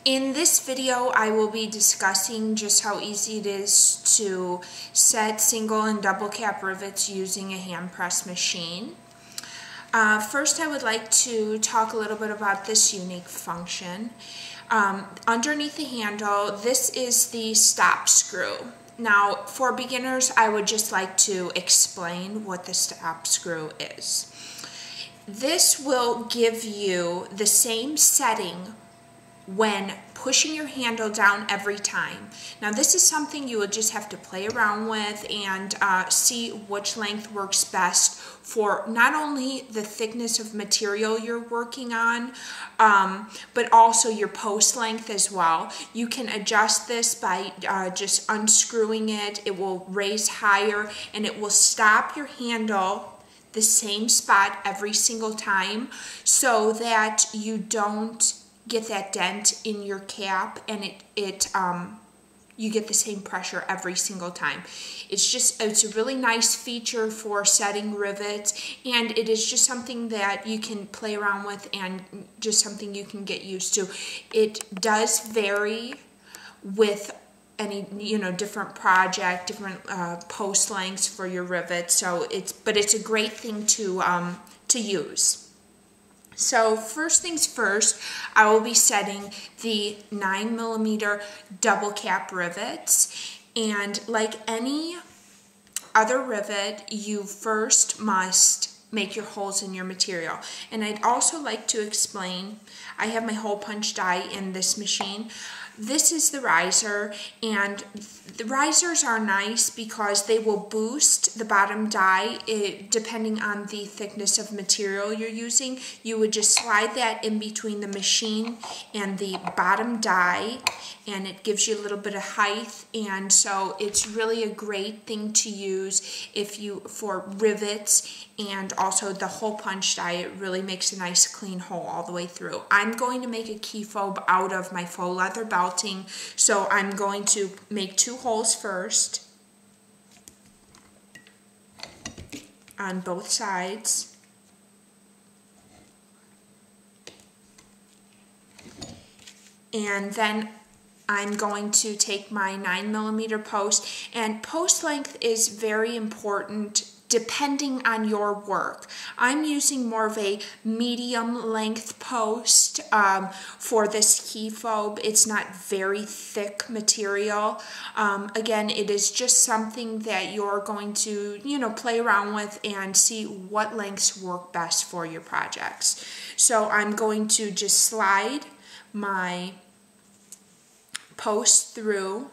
In this video, I will be discussing just how easy it is to set single and double cap rivets using a hand press machine. First, I would like to talk a little bit about this unique function. Underneath the handle, this is the stop screw. Now, for beginners, I would just like to explain what the stop screw is. This will give you the same setting when pushing your handle down every time. Now this is something you will just have to play around with and see which length works best for not only the thickness of material you're working on, but also your post length as well. You can adjust this by just unscrewing it. It will raise higher and it will stop your handle the same spot every single time so that you don't get that dent in your cap and you get the same pressure every single time. It's a really nice feature for setting rivets, and it is just something that you can play around with and just something you can get used to. It does vary with any different project, different post lengths for your rivets, but it's a great thing to use. So first things first, I will be setting the 9mm double cap rivets, and like any other rivet, you first must make your holes in your material. And I'd also like to explain, I have my hole punch die in this machine. This is the riser, and the risers are nice because they will boost the bottom die depending on the thickness of material you're using. You would just slide that in between the machine and the bottom die, and it gives you a little bit of height, and so it's really a great thing to use for rivets, and also the hole punch die. It really makes a nice clean hole all the way through. I'm going to make a key fob out of my faux leather belting, so I'm going to make 2 holes first on both sides. And then I'm going to take my 9mm post, and post length is very important depending on your work. I'm using more of a medium length post for this key fob. It's not very thick material. Again, it is just something that you're going to play around with and see what lengths work best for your projects. So I'm going to just slide my post through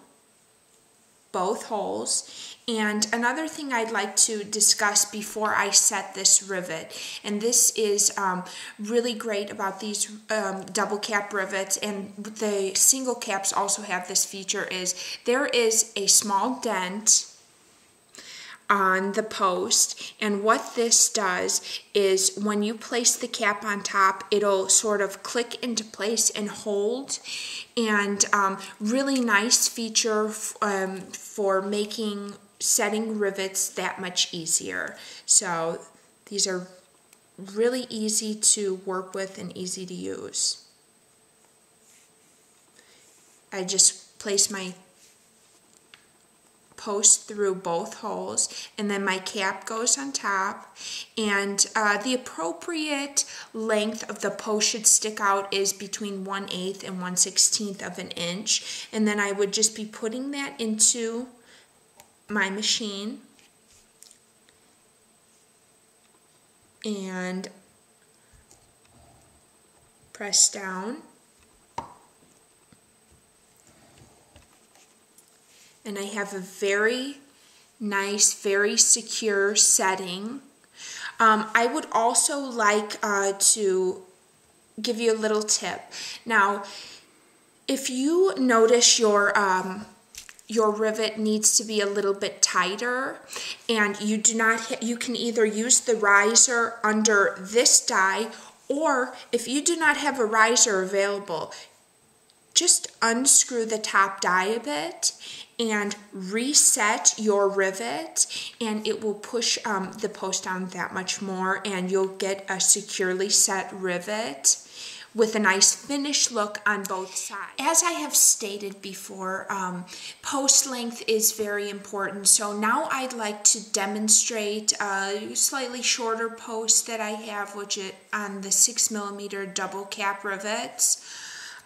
both holes. And another thing I'd like to discuss before I set this rivet, and this is really great about these double cap rivets, and the single caps also have this feature, is there is a small dent on the post, and what this does is when you place the cap on top, it'll sort of click into place and hold, and really nice feature for making setting rivets that much easier. So these are really easy to work with and easy to use. I just place my post through both holes, and then my cap goes on top, and the appropriate length of the post should stick out is between 1/8 and 1/16 of an inch, and then I would just be putting that into my machine and press down, and I have a very nice, very secure setting. I would also like to give you a little tip. Now, if you notice your rivet needs to be a little bit tighter, and you can either use the riser under this die, or if you do not have a riser available, just unscrew the top die a bit and reset your rivet, and it will push the post down that much more, and you'll get a securely set rivet with a nice finished look on both sides. As I have stated before, post length is very important. So now I'd like to demonstrate a slightly shorter post that I have, which is on the 6mm double cap rivets.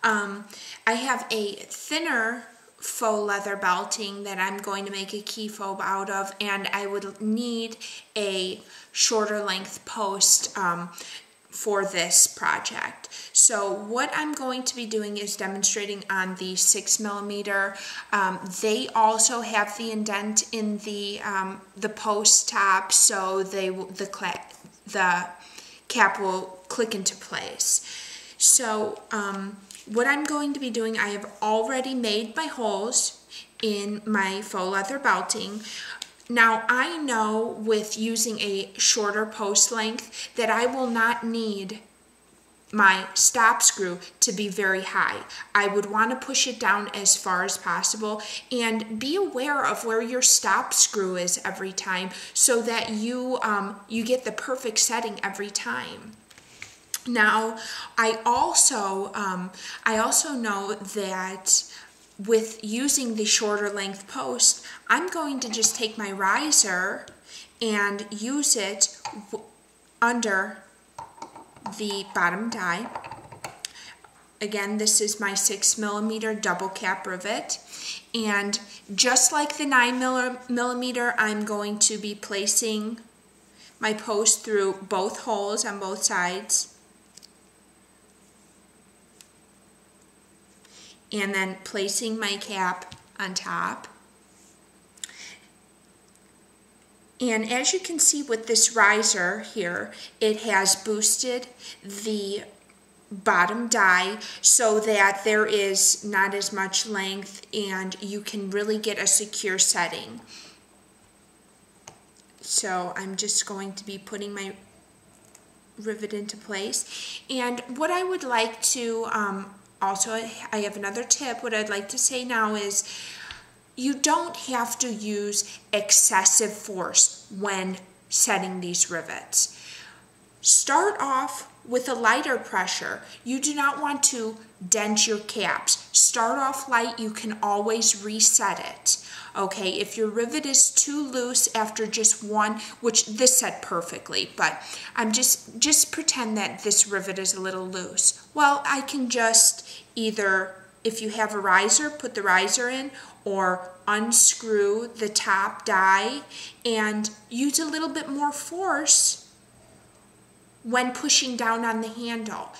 I have a thinner faux leather belting that I'm going to make a key fob out of, and I would need a shorter length post for this project. So what I'm going to be doing is demonstrating on the 6mm. They also have the indent in the post top, so the cap will click into place. So what I'm going to be doing, I have already made my holes in my faux leather belting. Now I know with using a shorter post length that I will not need my stop screw to be very high. I would want to push it down as far as possible, and be aware of where your stop screw is every time so that you get the perfect setting every time. Now, I also know that with using the shorter length post, I'm going to just take my riser and use it under the bottom die. Again, this is my 6mm double cap rivet, and just like the 9mm, I'm going to be placing my post through both holes on both sides, and then placing my cap on top. And as you can see with this riser here, it has boosted the bottom die so that there is not as much length and you can really get a secure setting. So I'm just going to be putting my rivet into place. And what I would like to also, I have another tip. What I'd like to say now is you don't have to use excessive force when setting these rivets. Start off with a lighter pressure. You do not want to dent your caps. Start off light. You can always reset it. Okay, if your rivet is too loose after just one, which this set perfectly, but I'm just pretend that this rivet is a little loose. Well, I can just either, if you have a riser, put the riser in, or unscrew the top die and use a little bit more force when pushing down on the handle.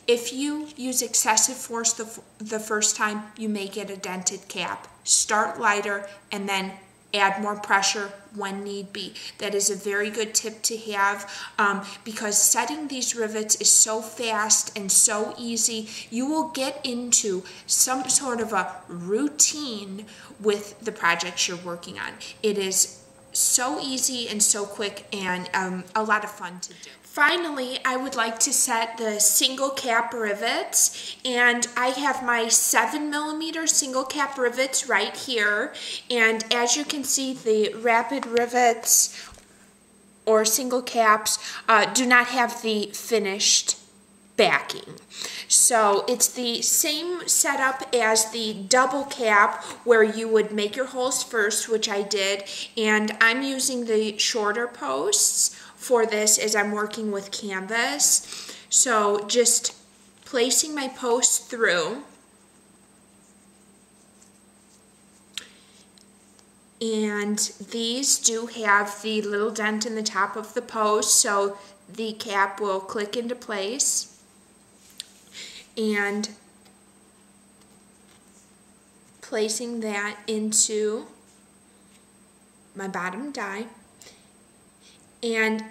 If you use excessive force the first time, you may get a dented cap. Start lighter and then add more pressure when need be. That is a very good tip to have because setting these rivets is so fast and so easy. You will get into some sort of a routine with the projects you're working on. It is so easy and so quick and a lot of fun to do. Finally, I would like to set the single cap rivets, and I have my 7mm single cap rivets right here, and as you can see, the rapid rivets or single caps do not have the finished backing. So it's the same setup as the double cap where you would make your holes first, which I did, and I'm using the shorter posts for this as I'm working with canvas. So just placing my post through, and these do have the little dent in the top of the post, so the cap will click into place. And placing that into my bottom die. And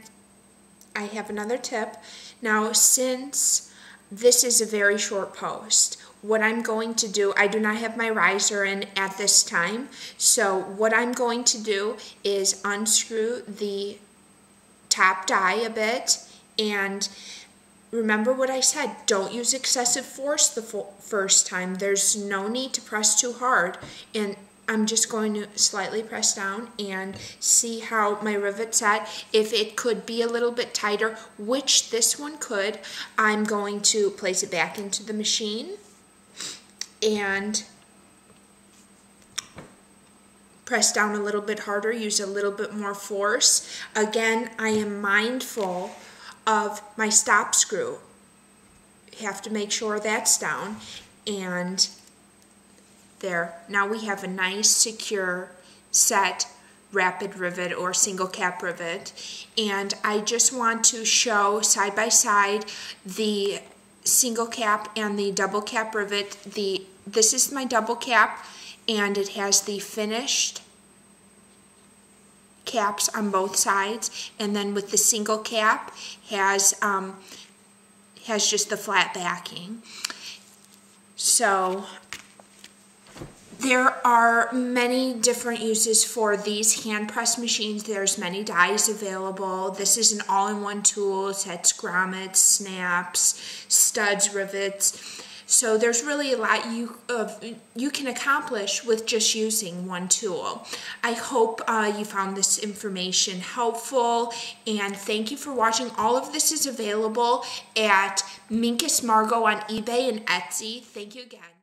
I have another tip. Now, since this is a very short post, what I'm going to do, I do not have my riser in at this time, so what I'm going to do is unscrew the top die a bit, and remember what I said, don't use excessive force the first time. There's no need to press too hard. And I'm just going to slightly press down and see how my rivet's at. If it could be a little bit tighter, which this one could, I'm going to place it back into the machine and press down a little bit harder, use a little bit more force. Again, I am mindful of my stop screw. Have to make sure that's down, and there. Now we have a nice secure set rapid rivet or single cap rivet, and I just want to show side by side the single cap and the double cap rivet. This is my double cap, and it has the finished caps on both sides, and then with the single cap has just the flat backing. So there are many different uses for these hand press machines. There's many dies available. This is an all-in-one tool. It has grommets, snaps, studs, rivets. So there's really a lot you can accomplish with just using one tool. I hope you found this information helpful, and thank you for watching. All of this is available at Minkus Margo on eBay and Etsy. Thank you again.